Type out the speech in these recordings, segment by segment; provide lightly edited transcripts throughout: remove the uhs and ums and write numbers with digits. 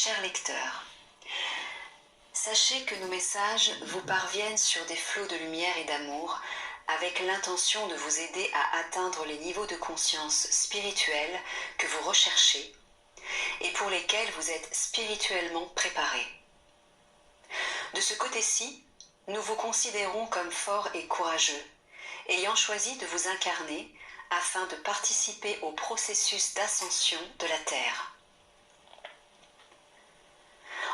Chers lecteurs, sachez que nos messages vous parviennent sur des flots de lumière et d'amour avec l'intention de vous aider à atteindre les niveaux de conscience spirituelle que vous recherchez et pour lesquels vous êtes spirituellement préparés. De ce côté-ci, nous vous considérons comme forts et courageux, ayant choisi de vous incarner afin de participer au processus d'ascension de la Terre.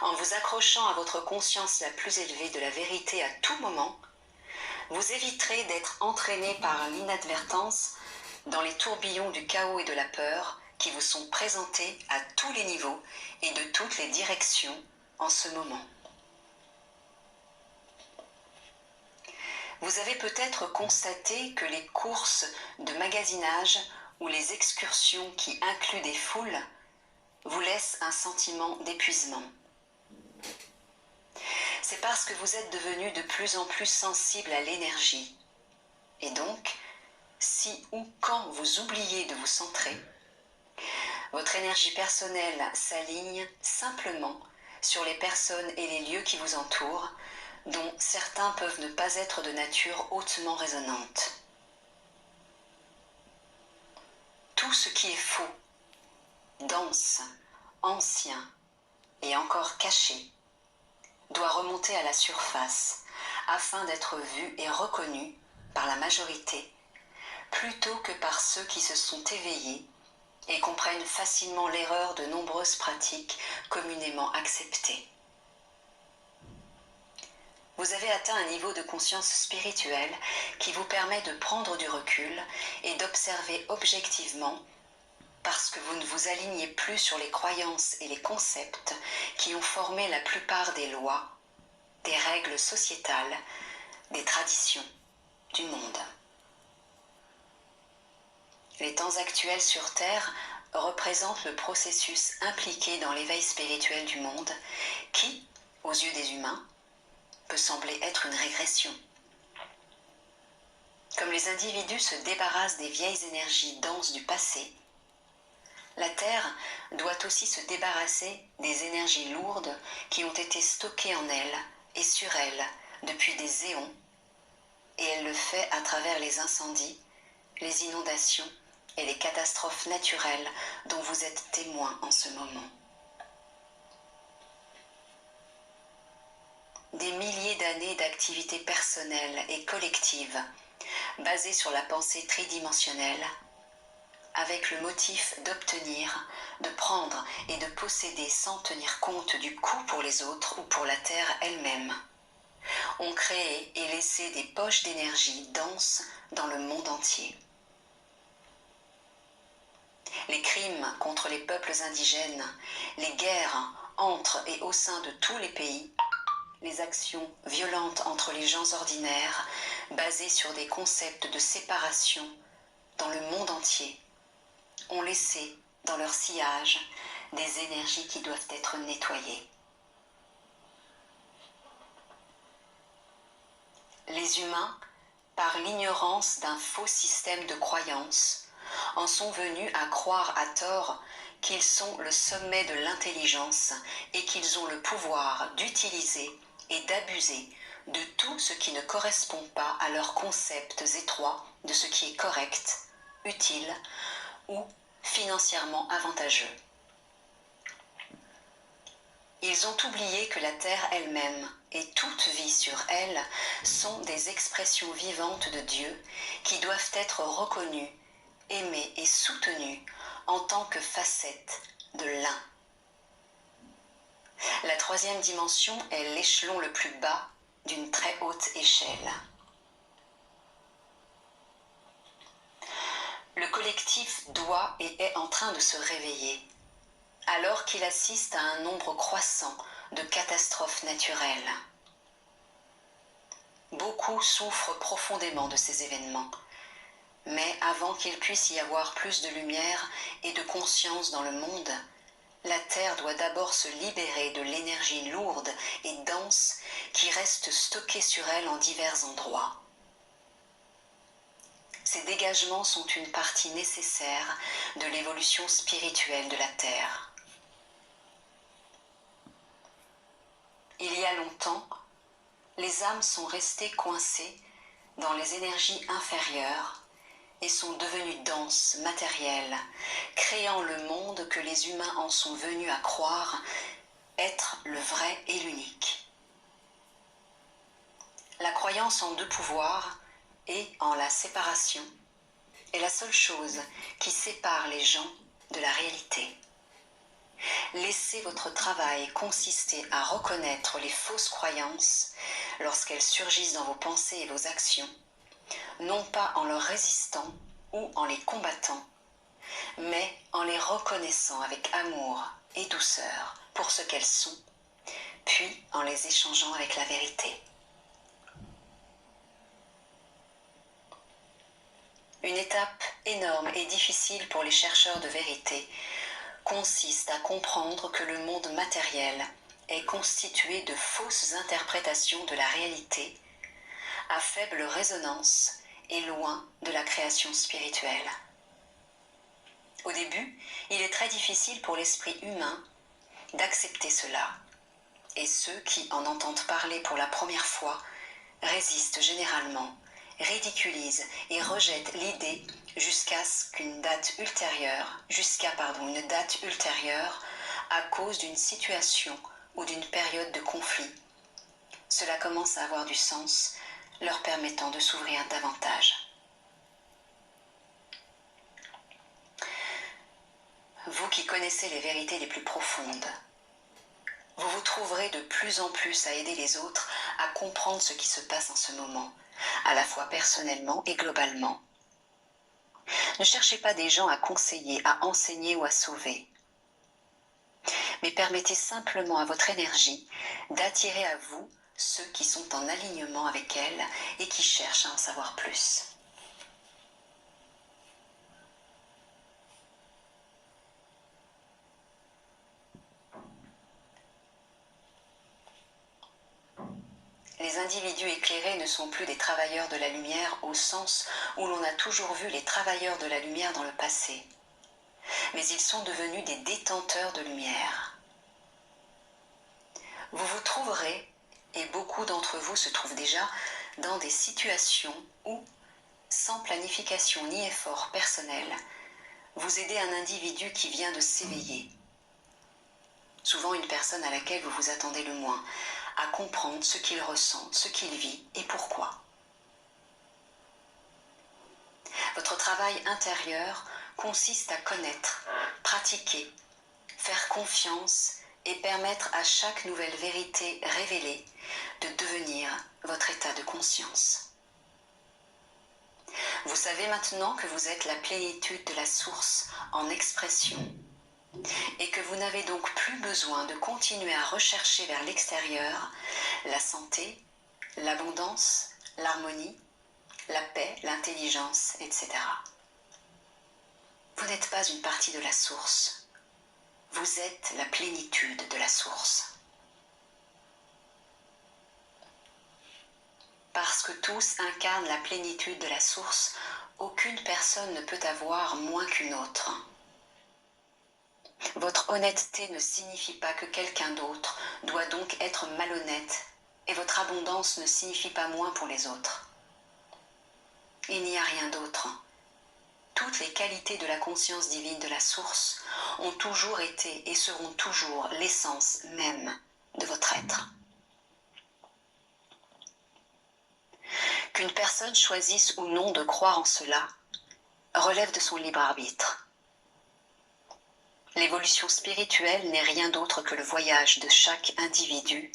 En vous accrochant à votre conscience la plus élevée de la vérité à tout moment, vous éviterez d'être entraîné par l'inadvertance dans les tourbillons du chaos et de la peur qui vous sont présentés à tous les niveaux et de toutes les directions en ce moment. Vous avez peut-être constaté que les courses de magasinage ou les excursions qui incluent des foules vous laissent un sentiment d'épuisement. C'est parce que vous êtes devenu de plus en plus sensible à l'énergie. Et donc, si ou quand vous oubliez de vous centrer, votre énergie personnelle s'aligne simplement sur les personnes et les lieux qui vous entourent, dont certains peuvent ne pas être de nature hautement résonante. Tout ce qui est faux, dense, ancien et encore caché doit remonter à la surface afin d'être vu et reconnu par la majorité plutôt que par ceux qui se sont éveillés et comprennent facilement l'erreur de nombreuses pratiques communément acceptées. Vous avez atteint un niveau de conscience spirituelle qui vous permet de prendre du recul et d'observer objectivement parce que vous ne vous alignez plus sur les croyances et les concepts qui ont formé la plupart des lois, des règles sociétales, des traditions du monde. Les temps actuels sur Terre représentent le processus impliqué dans l'éveil spirituel du monde qui, aux yeux des humains, peut sembler être une régression. Comme les individus se débarrassent des vieilles énergies denses du passé, la Terre doit aussi se débarrasser des énergies lourdes qui ont été stockées en elle et sur elle depuis des éons, et elle le fait à travers les incendies, les inondations et les catastrophes naturelles dont vous êtes témoin en ce moment. Des milliers d'années d'activités personnelles et collectives basées sur la pensée tridimensionnelle, avec le motif d'obtenir, de prendre et de posséder sans tenir compte du coût pour les autres ou pour la Terre elle-même, ont créé et laissé des poches d'énergie denses dans le monde entier. Les crimes contre les peuples indigènes, les guerres entre et au sein de tous les pays, les actions violentes entre les gens ordinaires, basées sur des concepts de séparation dans le monde entier, ont laissé dans leur sillage des énergies qui doivent être nettoyées. Les humains, par l'ignorance d'un faux système de croyances, en sont venus à croire à tort qu'ils sont le sommet de l'intelligence et qu'ils ont le pouvoir d'utiliser et d'abuser de tout ce qui ne correspond pas à leurs concepts étroits de ce qui est correct, utile ou financièrement avantageux. Ils ont oublié que la Terre elle-même et toute vie sur elle sont des expressions vivantes de Dieu qui doivent être reconnues, aimées et soutenues en tant que facettes de l'un. La troisième dimension est l'échelon le plus bas d'une très haute échelle. Le collectif doit et est en train de se réveiller, alors qu'il assiste à un nombre croissant de catastrophes naturelles. Beaucoup souffrent profondément de ces événements, mais avant qu'il puisse y avoir plus de lumière et de conscience dans le monde, la Terre doit d'abord se libérer de l'énergie lourde et dense qui reste stockée sur elle en divers endroits. Ces dégagements sont une partie nécessaire de l'évolution spirituelle de la Terre. Il y a longtemps, les âmes sont restées coincées dans les énergies inférieures et sont devenues denses, matérielles, créant le monde que les humains en sont venus à croire être le vrai et l'unique. La croyance en deux pouvoirs et en la séparation est la seule chose qui sépare les gens de la réalité. Laissez votre travail consister à reconnaître les fausses croyances lorsqu'elles surgissent dans vos pensées et vos actions, non pas en leur résistant ou en les combattant, mais en les reconnaissant avec amour et douceur pour ce qu'elles sont, puis en les échangeant avec la vérité. Une étape énorme et difficile pour les chercheurs de vérité consiste à comprendre que le monde matériel est constitué de fausses interprétations de la réalité, à faible résonance et loin de la création spirituelle. Au début, il est très difficile pour l'esprit humain d'accepter cela, et ceux qui en entendent parler pour la première fois résistent généralement, ridiculisent et rejettent l'idée jusqu'à une date ultérieure à cause d'une situation ou d'une période de conflit. Cela commence à avoir du sens, leur permettant de s'ouvrir davantage. Vous qui connaissez les vérités les plus profondes, vous vous trouverez de plus en plus à aider les autres à comprendre ce qui se passe en ce moment, à la fois personnellement et globalement. Ne cherchez pas des gens à conseiller, à enseigner ou à sauver, mais permettez simplement à votre énergie d'attirer à vous ceux qui sont en alignement avec elle et qui cherchent à en savoir plus. Les individus éclairés ne sont plus des travailleurs de la lumière au sens où l'on a toujours vu les travailleurs de la lumière dans le passé, mais ils sont devenus des détenteurs de lumière. Vous vous trouverez, et beaucoup d'entre vous se trouvent déjà, dans des situations où, sans planification ni effort personnel, vous aidez un individu qui vient de s'éveiller, souvent une personne à laquelle vous vous attendez le moins, à comprendre ce qu'il ressent, ce qu'il vit et pourquoi. Votre travail intérieur consiste à connaître, pratiquer, faire confiance et permettre à chaque nouvelle vérité révélée de devenir votre état de conscience. Vous savez maintenant que vous êtes la plénitude de la source en expression et que vous n'avez donc plus besoin de continuer à rechercher vers l'extérieur la santé, l'abondance, l'harmonie, la paix, l'intelligence, etc. Vous n'êtes pas une partie de la source. Vous êtes la plénitude de la source. Parce que tous incarnent la plénitude de la source, aucune personne ne peut avoir moins qu'une autre. Votre honnêteté ne signifie pas que quelqu'un d'autre doit donc être malhonnête, et votre abondance ne signifie pas moins pour les autres. Il n'y a rien d'autre. Toutes les qualités de la conscience divine de la source ont toujours été et seront toujours l'essence même de votre être. Qu'une personne choisisse ou non de croire en cela relève de son libre arbitre. L'évolution spirituelle n'est rien d'autre que le voyage de chaque individu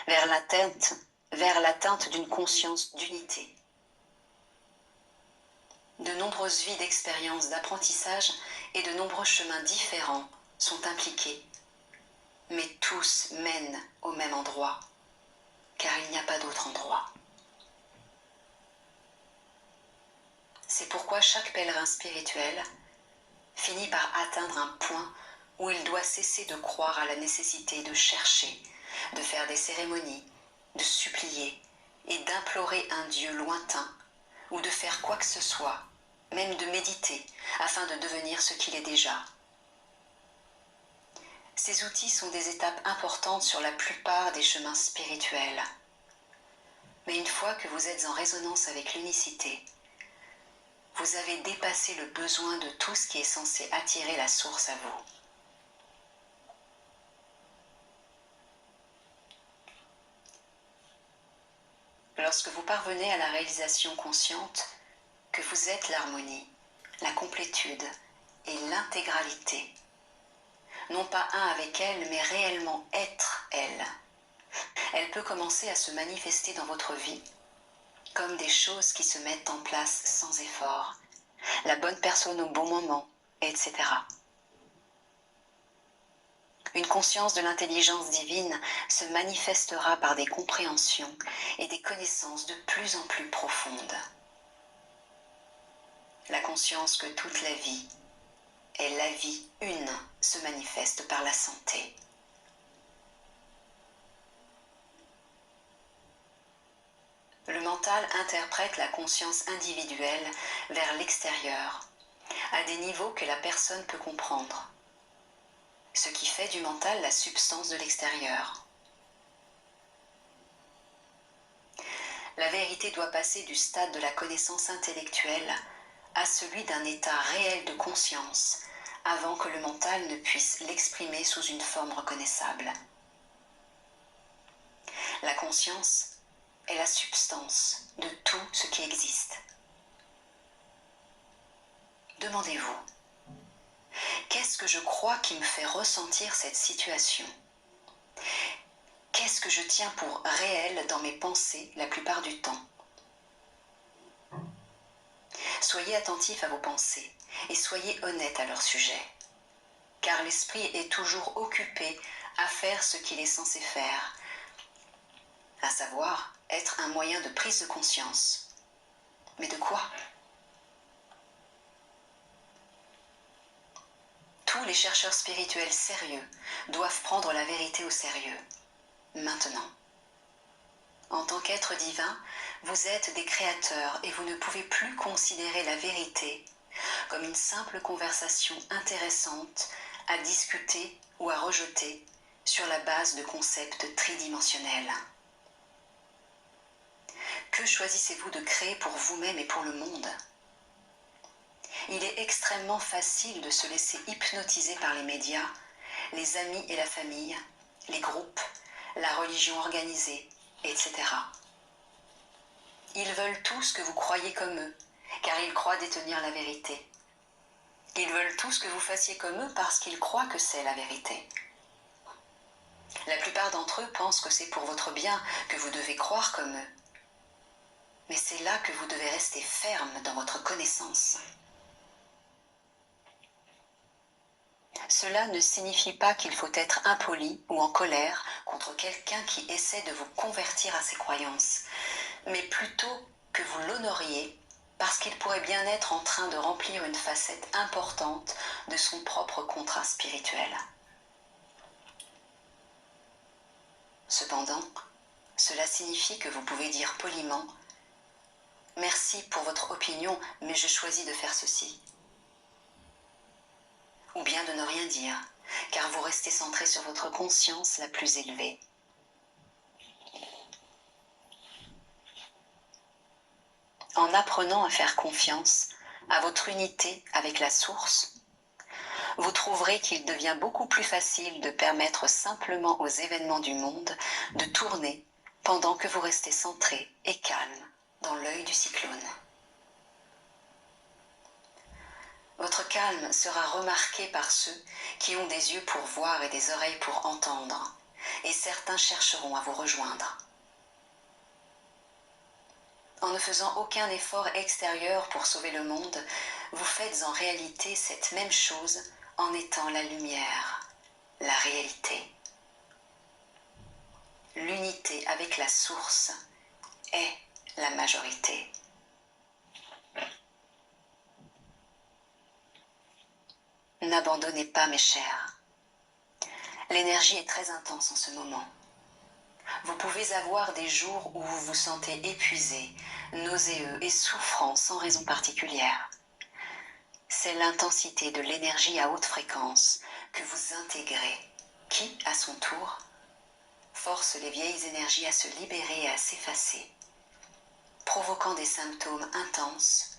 vers l'atteinte d'une conscience d'unité. De nombreuses vies d'expérience, d'apprentissage et de nombreux chemins différents sont impliqués, mais tous mènent au même endroit, car il n'y a pas d'autre endroit. C'est pourquoi chaque pèlerin spirituel finit par atteindre un point où il doit cesser de croire à la nécessité de chercher, de faire des cérémonies, de supplier et d'implorer un Dieu lointain ou de faire quoi que ce soit, même de méditer, afin de devenir ce qu'il est déjà. Ces outils sont des étapes importantes sur la plupart des chemins spirituels. Mais une fois que vous êtes en résonance avec l'unicité, vous avez dépassé le besoin de tout ce qui est censé attirer la source à vous. Lorsque vous parvenez à la réalisation consciente que vous êtes l'harmonie, la complétude et l'intégralité, non pas un avec elle, mais réellement être elle, elle peut commencer à se manifester dans votre vie comme des choses qui se mettent en place sans effort, la bonne personne au bon moment, etc. Une conscience de l'intelligence divine se manifestera par des compréhensions et des connaissances de plus en plus profondes. La conscience que toute la vie est la vie une se manifeste par la santé. Le mental interprète la conscience individuelle vers l'extérieur, à des niveaux que la personne peut comprendre, ce qui fait du mental la substance de l'extérieur. La vérité doit passer du stade de la connaissance intellectuelle à celui d'un état réel de conscience avant que le mental ne puisse l'exprimer sous une forme reconnaissable. La conscience est la substance de tout ce qui existe. Demandez-vous, qu'est-ce que je crois qui me fait ressentir cette situation? Qu'est-ce que je tiens pour réel dans mes pensées la plupart du temps? Soyez attentif à vos pensées et soyez honnête à leur sujet, car l'esprit est toujours occupé à faire ce qu'il est censé faire, à savoir être un moyen de prise de conscience. Mais de quoi? Tous les chercheurs spirituels sérieux doivent prendre la vérité au sérieux, maintenant. En tant qu'être divin, vous êtes des créateurs et vous ne pouvez plus considérer la vérité comme une simple conversation intéressante à discuter ou à rejeter sur la base de concepts tridimensionnels. Que choisissez-vous de créer pour vous-même et pour le monde? Il est extrêmement facile de se laisser hypnotiser par les médias, les amis et la famille, les groupes, la religion organisée, etc. Ils veulent tous que vous croyiez comme eux, car ils croient détenir la vérité. Ils veulent tous que vous fassiez comme eux parce qu'ils croient que c'est la vérité. La plupart d'entre eux pensent que c'est pour votre bien que vous devez croire comme eux. Mais c'est là que vous devez rester ferme dans votre connaissance. Cela ne signifie pas qu'il faut être impoli ou en colère contre quelqu'un qui essaie de vous convertir à ses croyances, mais plutôt que vous l'honoriez parce qu'il pourrait bien être en train de remplir une facette importante de son propre contrat spirituel. Cependant, cela signifie que vous pouvez dire poliment « Merci pour votre opinion, mais je choisis de faire ceci ». Ou bien de ne rien dire, car vous restez centré sur votre conscience la plus élevée. En apprenant à faire confiance à votre unité avec la source, vous trouverez qu'il devient beaucoup plus facile de permettre simplement aux événements du monde de tourner pendant que vous restez centré et calme dans l'œil du cyclone. Votre calme sera remarqué par ceux qui ont des yeux pour voir et des oreilles pour entendre, et certains chercheront à vous rejoindre. En ne faisant aucun effort extérieur pour sauver le monde, vous faites en réalité cette même chose en étant la lumière, la réalité. L'unité avec la source est la majorité. N'abandonnez pas, mes chers. L'énergie est très intense en ce moment. Vous pouvez avoir des jours où vous vous sentez épuisé, nauséeux et souffrant sans raison particulière. C'est l'intensité de l'énergie à haute fréquence que vous intégrez qui, à son tour, force les vieilles énergies à se libérer et à s'effacer, provoquant des symptômes intenses,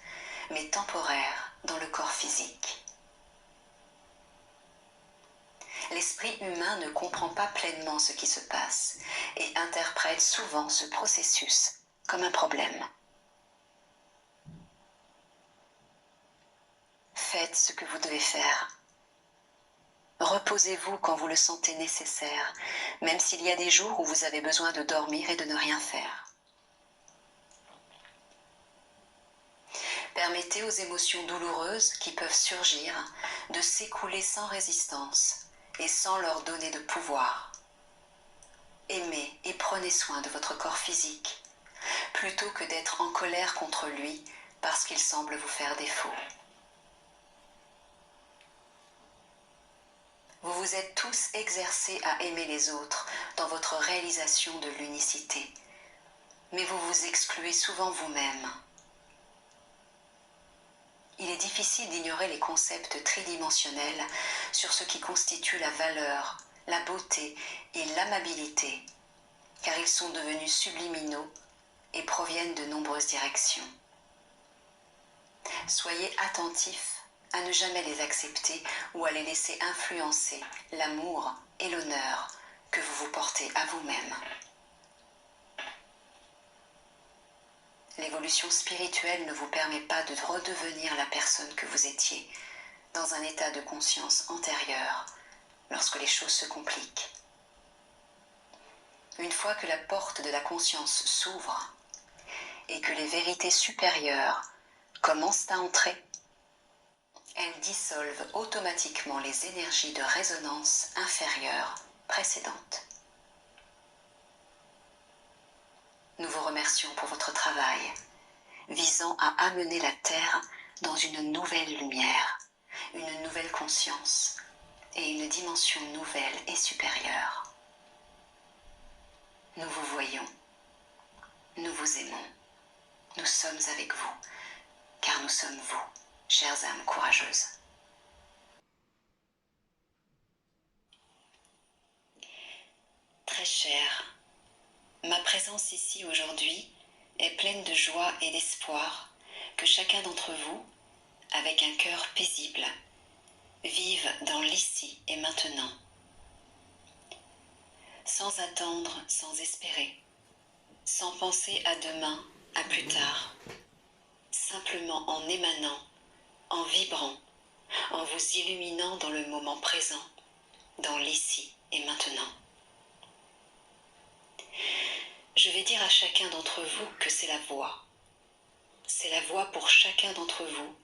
mais temporaires dans le corps physique. L'esprit humain ne comprend pas pleinement ce qui se passe et interprète souvent ce processus comme un problème. Faites ce que vous devez faire. Reposez-vous quand vous le sentez nécessaire, même s'il y a des jours où vous avez besoin de dormir et de ne rien faire. Permettez aux émotions douloureuses qui peuvent surgir de s'écouler sans résistance et sans leur donner de pouvoir. Aimez et prenez soin de votre corps physique, plutôt que d'être en colère contre lui parce qu'il semble vous faire défaut. Vous vous êtes tous exercés à aimer les autres dans votre réalisation de l'unicité, mais vous vous excluez souvent vous-même. Il est difficile d'ignorer les concepts tridimensionnels sur ce qui constitue la valeur, la beauté et l'amabilité, car ils sont devenus subliminaux et proviennent de nombreuses directions. Soyez attentifs à ne jamais les accepter ou à les laisser influencer l'amour et l'honneur que vous vous portez à vous-même. L'évolution spirituelle ne vous permet pas de redevenir la personne que vous étiez dans un état de conscience antérieur lorsque les choses se compliquent. Une fois que la porte de la conscience s'ouvre et que les vérités supérieures commencent à entrer, elles dissolvent automatiquement les énergies de résonance inférieures précédentes. Nous vous remercions pour votre travail visant à amener la Terre dans une nouvelle lumière, une nouvelle conscience et une dimension nouvelle et supérieure. Nous vous voyons, nous vous aimons, nous sommes avec vous, car nous sommes vous, chères âmes courageuses. Très chère, ma présence ici aujourd'hui est pleine de joie et d'espoir que chacun d'entre vous, avec un cœur paisible, vive dans l'ici et maintenant, sans attendre, sans espérer, sans penser à demain, à plus tard, simplement en émanant, en vibrant, en vous illuminant dans le moment présent, dans l'ici et maintenant. Je vais dire à chacun d'entre vous que c'est la voie. C'est la voie pour chacun d'entre vous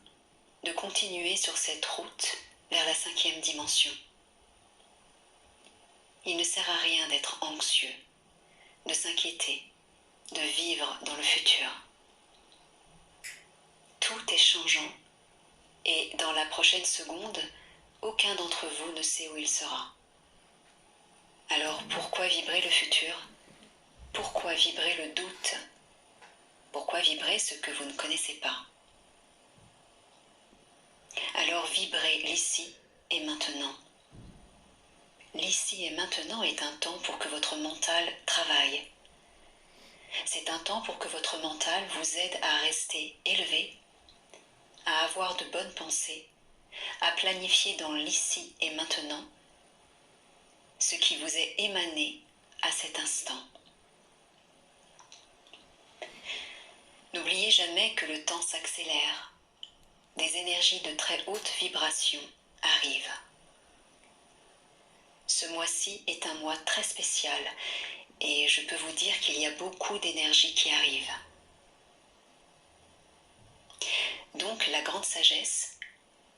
de continuer sur cette route vers la 5e dimension. Il ne sert à rien d'être anxieux, de s'inquiéter, de vivre dans le futur. Tout est changeant et dans la prochaine seconde, aucun d'entre vous ne sait où il sera. Alors pourquoi vibrer le futur ? Pourquoi vibrer le doute ? Pourquoi vibrer ce que vous ne connaissez pas ? Alors vibrez l'ici et maintenant. L'ici et maintenant est un temps pour que votre mental travaille. C'est un temps pour que votre mental vous aide à rester élevé, à avoir de bonnes pensées, à planifier dans l'ici et maintenant ce qui vous est émané à cet instant. N'oubliez jamais que le temps s'accélère. Des énergies de très haute vibration arrivent. Ce mois-ci est un mois très spécial et je peux vous dire qu'il y a beaucoup d'énergies qui arrivent. Donc la grande sagesse,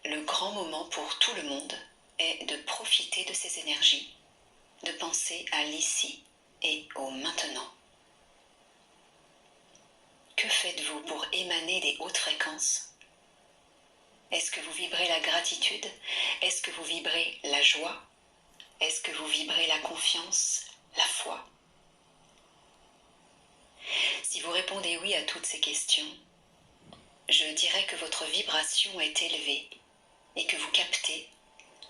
le grand moment pour tout le monde est de profiter de ces énergies, de penser à l'ici et au maintenant. Que faites-vous pour émaner des hautes fréquences ? Est-ce que vous vibrez la gratitude ? Est-ce que vous vibrez la joie ? Est-ce que vous vibrez la confiance, la foi ? Si vous répondez oui à toutes ces questions, je dirais que votre vibration est élevée et que vous captez,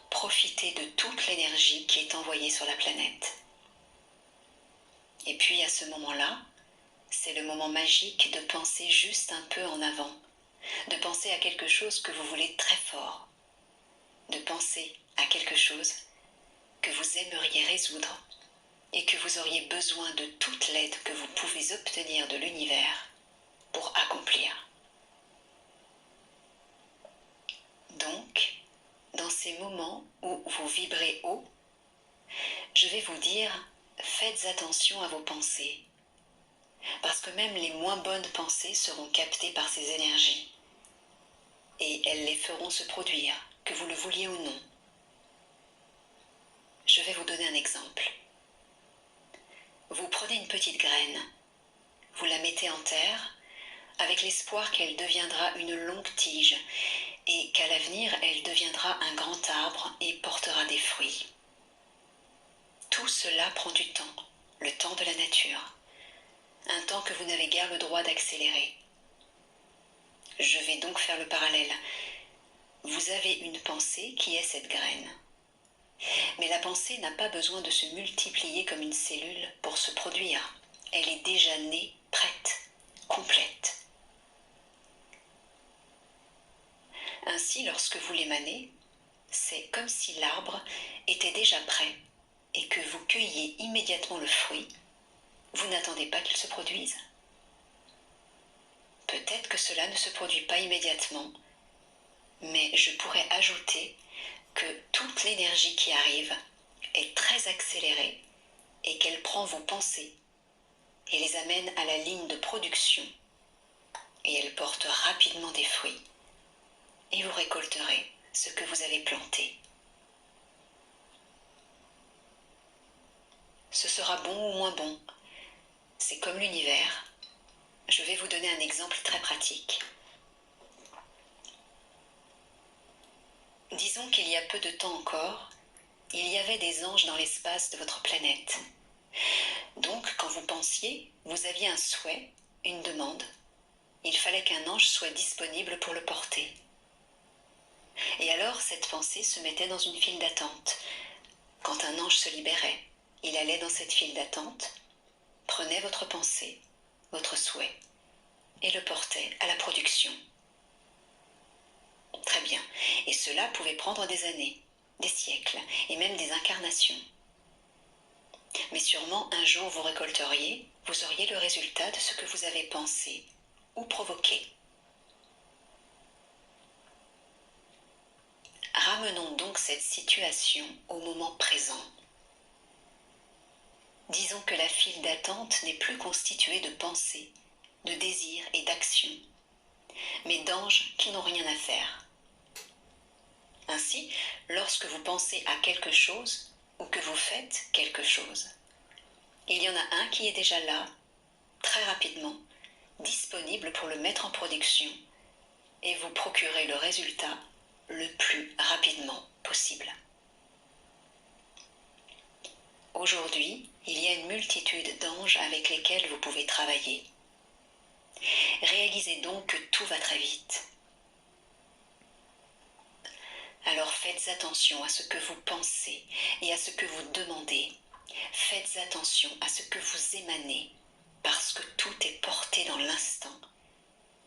profitez profiter de toute l'énergie qui est envoyée sur la planète. Et puis à ce moment-là, c'est le moment magique de penser juste un peu en avant, de penser à quelque chose que vous voulez très fort, de penser à quelque chose que vous aimeriez résoudre et que vous auriez besoin de toute l'aide que vous pouvez obtenir de l'univers pour accomplir. Donc, dans ces moments où vous vibrez haut, je vais vous dire, faites attention à vos pensées, parce que même les moins bonnes pensées seront captées par ces énergies, et elles les feront se produire, que vous le vouliez ou non. Je vais vous donner un exemple. Vous prenez une petite graine, vous la mettez en terre, avec l'espoir qu'elle deviendra une longue tige, et qu'à l'avenir elle deviendra un grand arbre et portera des fruits. Tout cela prend du temps, le temps de la nature, un temps que vous n'avez guère le droit d'accélérer. Je vais donc faire le parallèle. Vous avez une pensée qui est cette graine. Mais la pensée n'a pas besoin de se multiplier comme une cellule pour se produire. Elle est déjà née, prête, complète. Ainsi, lorsque vous l'émanez, c'est comme si l'arbre était déjà prêt et que vous cueilliez immédiatement le fruit. Vous n'attendez pas qu'il se produise. Peut-être que cela ne se produit pas immédiatement, mais je pourrais ajouter que toute l'énergie qui arrive est très accélérée et qu'elle prend vos pensées et les amène à la ligne de production et elle porte rapidement des fruits et vous récolterez ce que vous avez planté. Ce sera bon ou moins bon, c'est comme l'univers. Je vais vous donner un exemple très pratique. Disons qu'il y a peu de temps encore, il y avait des anges dans l'espace de votre planète. Donc, quand vous pensiez, vous aviez un souhait, une demande. Il fallait qu'un ange soit disponible pour le porter. Et alors, cette pensée se mettait dans une file d'attente. Quand un ange se libérait, il allait dans cette file d'attente, prenait votre pensée, votre souhait, et le portait à la production. Très bien. Et cela pouvait prendre des années, des siècles, et même des incarnations. Mais sûrement, un jour, vous récolteriez, vous auriez le résultat de ce que vous avez pensé ou provoqué. Ramenons donc cette situation au moment présent. Disons que la file d'attente n'est plus constituée de pensées, de désirs et d'actions, mais d'anges qui n'ont rien à faire. Ainsi, lorsque vous pensez à quelque chose ou que vous faites quelque chose, il y en a un qui est déjà là, très rapidement, disponible pour le mettre en production et vous procurer le résultat le plus rapidement possible. Aujourd'hui, il y a une multitude d'anges avec lesquels vous pouvez travailler. Réalisez donc que tout va très vite. Alors faites attention à ce que vous pensez et à ce que vous demandez. Faites attention à ce que vous émanez, parce que tout est porté dans l'instant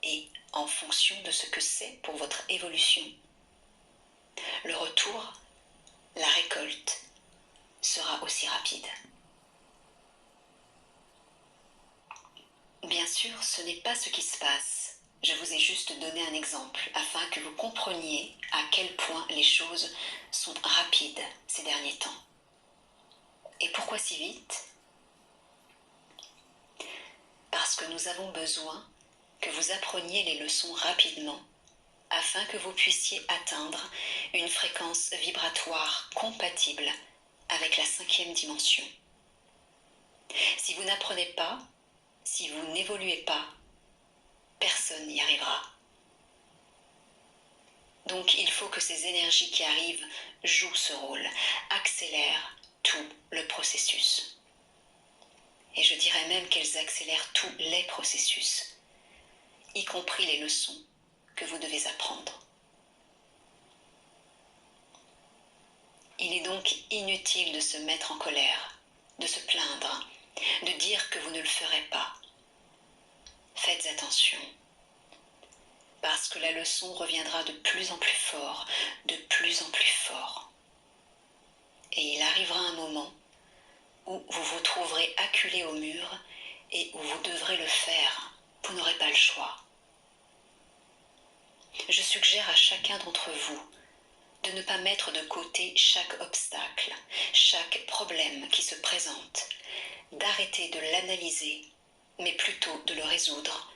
et en fonction de ce que c'est pour votre évolution. Le retour, la récolte, sera aussi rapide. Bien sûr, ce n'est pas ce qui se passe. Je vous ai juste donné un exemple afin que vous compreniez à quel point les choses sont rapides ces derniers temps. Et pourquoi si vite ? Parce que nous avons besoin que vous appreniez les leçons rapidement afin que vous puissiez atteindre une fréquence vibratoire compatible avec la 5e dimension. Si vous n'apprenez pas, si vous n'évoluez pas, personne n'y arrivera. Donc il faut que ces énergies qui arrivent jouent ce rôle, accélèrent tout le processus. Et je dirais même qu'elles accélèrent tous les processus, y compris les leçons que vous devez apprendre. Il est donc inutile de se mettre en colère, de se plaindre, de dire que vous ne le ferez pas. Faites attention, parce que la leçon reviendra de plus en plus fort, de plus en plus fort. Et il arrivera un moment où vous vous trouverez acculé au mur et où vous devrez le faire. Vous n'aurez pas le choix. Je suggère à chacun d'entre vous de ne pas mettre de côté chaque obstacle, chaque problème qui se présente, d'arrêter de l'analyser, mais plutôt de le résoudre,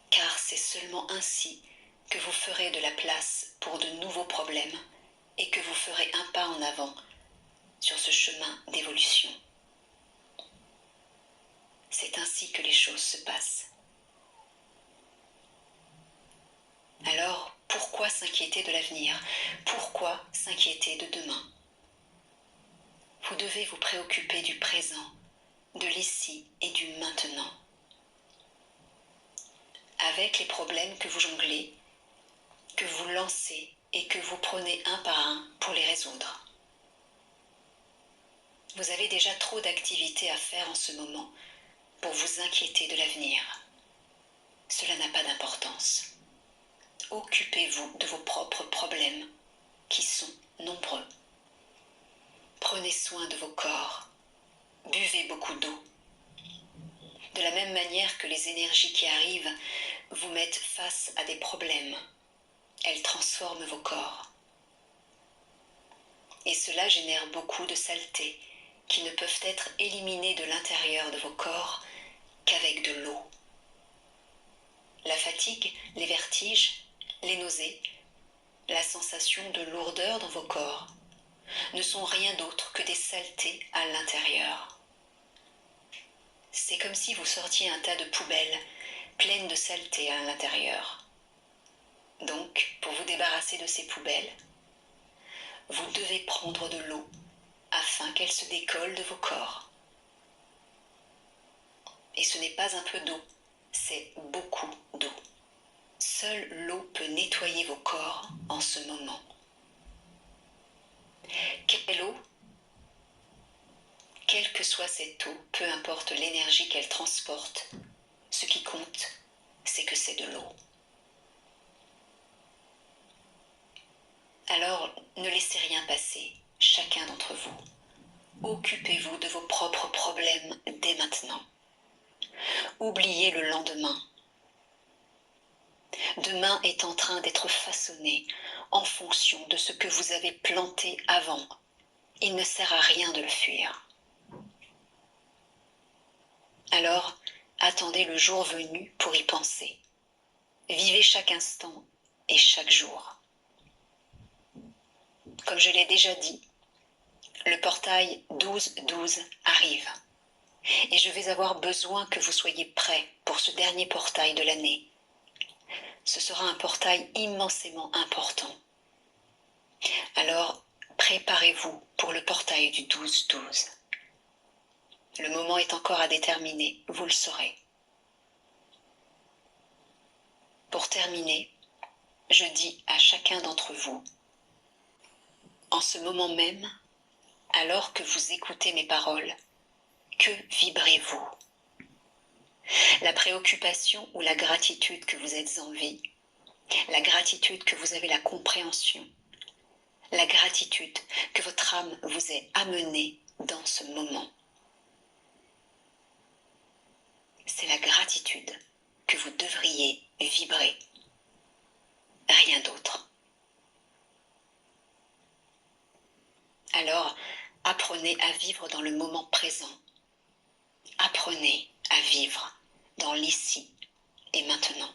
car c'est seulement ainsi que vous ferez de la place pour de nouveaux problèmes et que vous ferez un pas en avant sur ce chemin d'évolution. C'est ainsi que les choses se passent. Alors, pourquoi s'inquiéter de l'avenir? Pourquoi s'inquiéter de demain? Vous devez vous préoccuper du présent, de l'ici et du maintenant. Avec les problèmes que vous jonglez, que vous lancez et que vous prenez un par un pour les résoudre. Vous avez déjà trop d'activités à faire en ce moment pour vous inquiéter de l'avenir. Cela n'a pas d'importance. Occupez-vous de vos propres problèmes, qui sont nombreux. Prenez soin de vos corps. Buvez beaucoup d'eau. De la même manière que les énergies qui arrivent vous mettent face à des problèmes, elles transforment vos corps. Et cela génère beaucoup de saletés qui ne peuvent être éliminées de l'intérieur de vos corps qu'avec de l'eau. La fatigue, les vertiges, les nausées, la sensation de lourdeur dans vos corps ne sont rien d'autre que des saletés à l'intérieur. C'est comme si vous sortiez un tas de poubelles pleines de saletés à l'intérieur. Donc, pour vous débarrasser de ces poubelles, vous devez prendre de l'eau afin qu'elle se décolle de vos corps. Et ce n'est pas un peu d'eau, c'est beaucoup d'eau. Seule l'eau peut nettoyer vos corps en ce moment. Quelle eau? Quelle que soit cette eau, peu importe l'énergie qu'elle transporte, ce qui compte, c'est que c'est de l'eau. Alors, ne laissez rien passer, chacun d'entre vous. Occupez-vous de vos propres problèmes dès maintenant. Oubliez le lendemain. Demain est en train d'être façonné en fonction de ce que vous avez planté avant. Il ne sert à rien de le fuir. Alors, attendez le jour venu pour y penser. Vivez chaque instant et chaque jour. Comme je l'ai déjà dit, le portail 12-12 arrive. Et je vais avoir besoin que vous soyez prêts pour ce dernier portail de l'année. Ce sera un portail immensément important. Alors, préparez-vous pour le portail du 12-12. Le moment est encore à déterminer, vous le saurez. Pour terminer, je dis à chacun d'entre vous, en ce moment même, alors que vous écoutez mes paroles, que vibrez-vous? La préoccupation ou la gratitude que vous êtes en vie, la gratitude que vous avez la compréhension, la gratitude que votre âme vous ait amené dans ce moment. C'est la gratitude que vous devriez vibrer, rien d'autre. Alors, apprenez à vivre dans le moment présent. Apprenez à vivre dans l'ici et maintenant.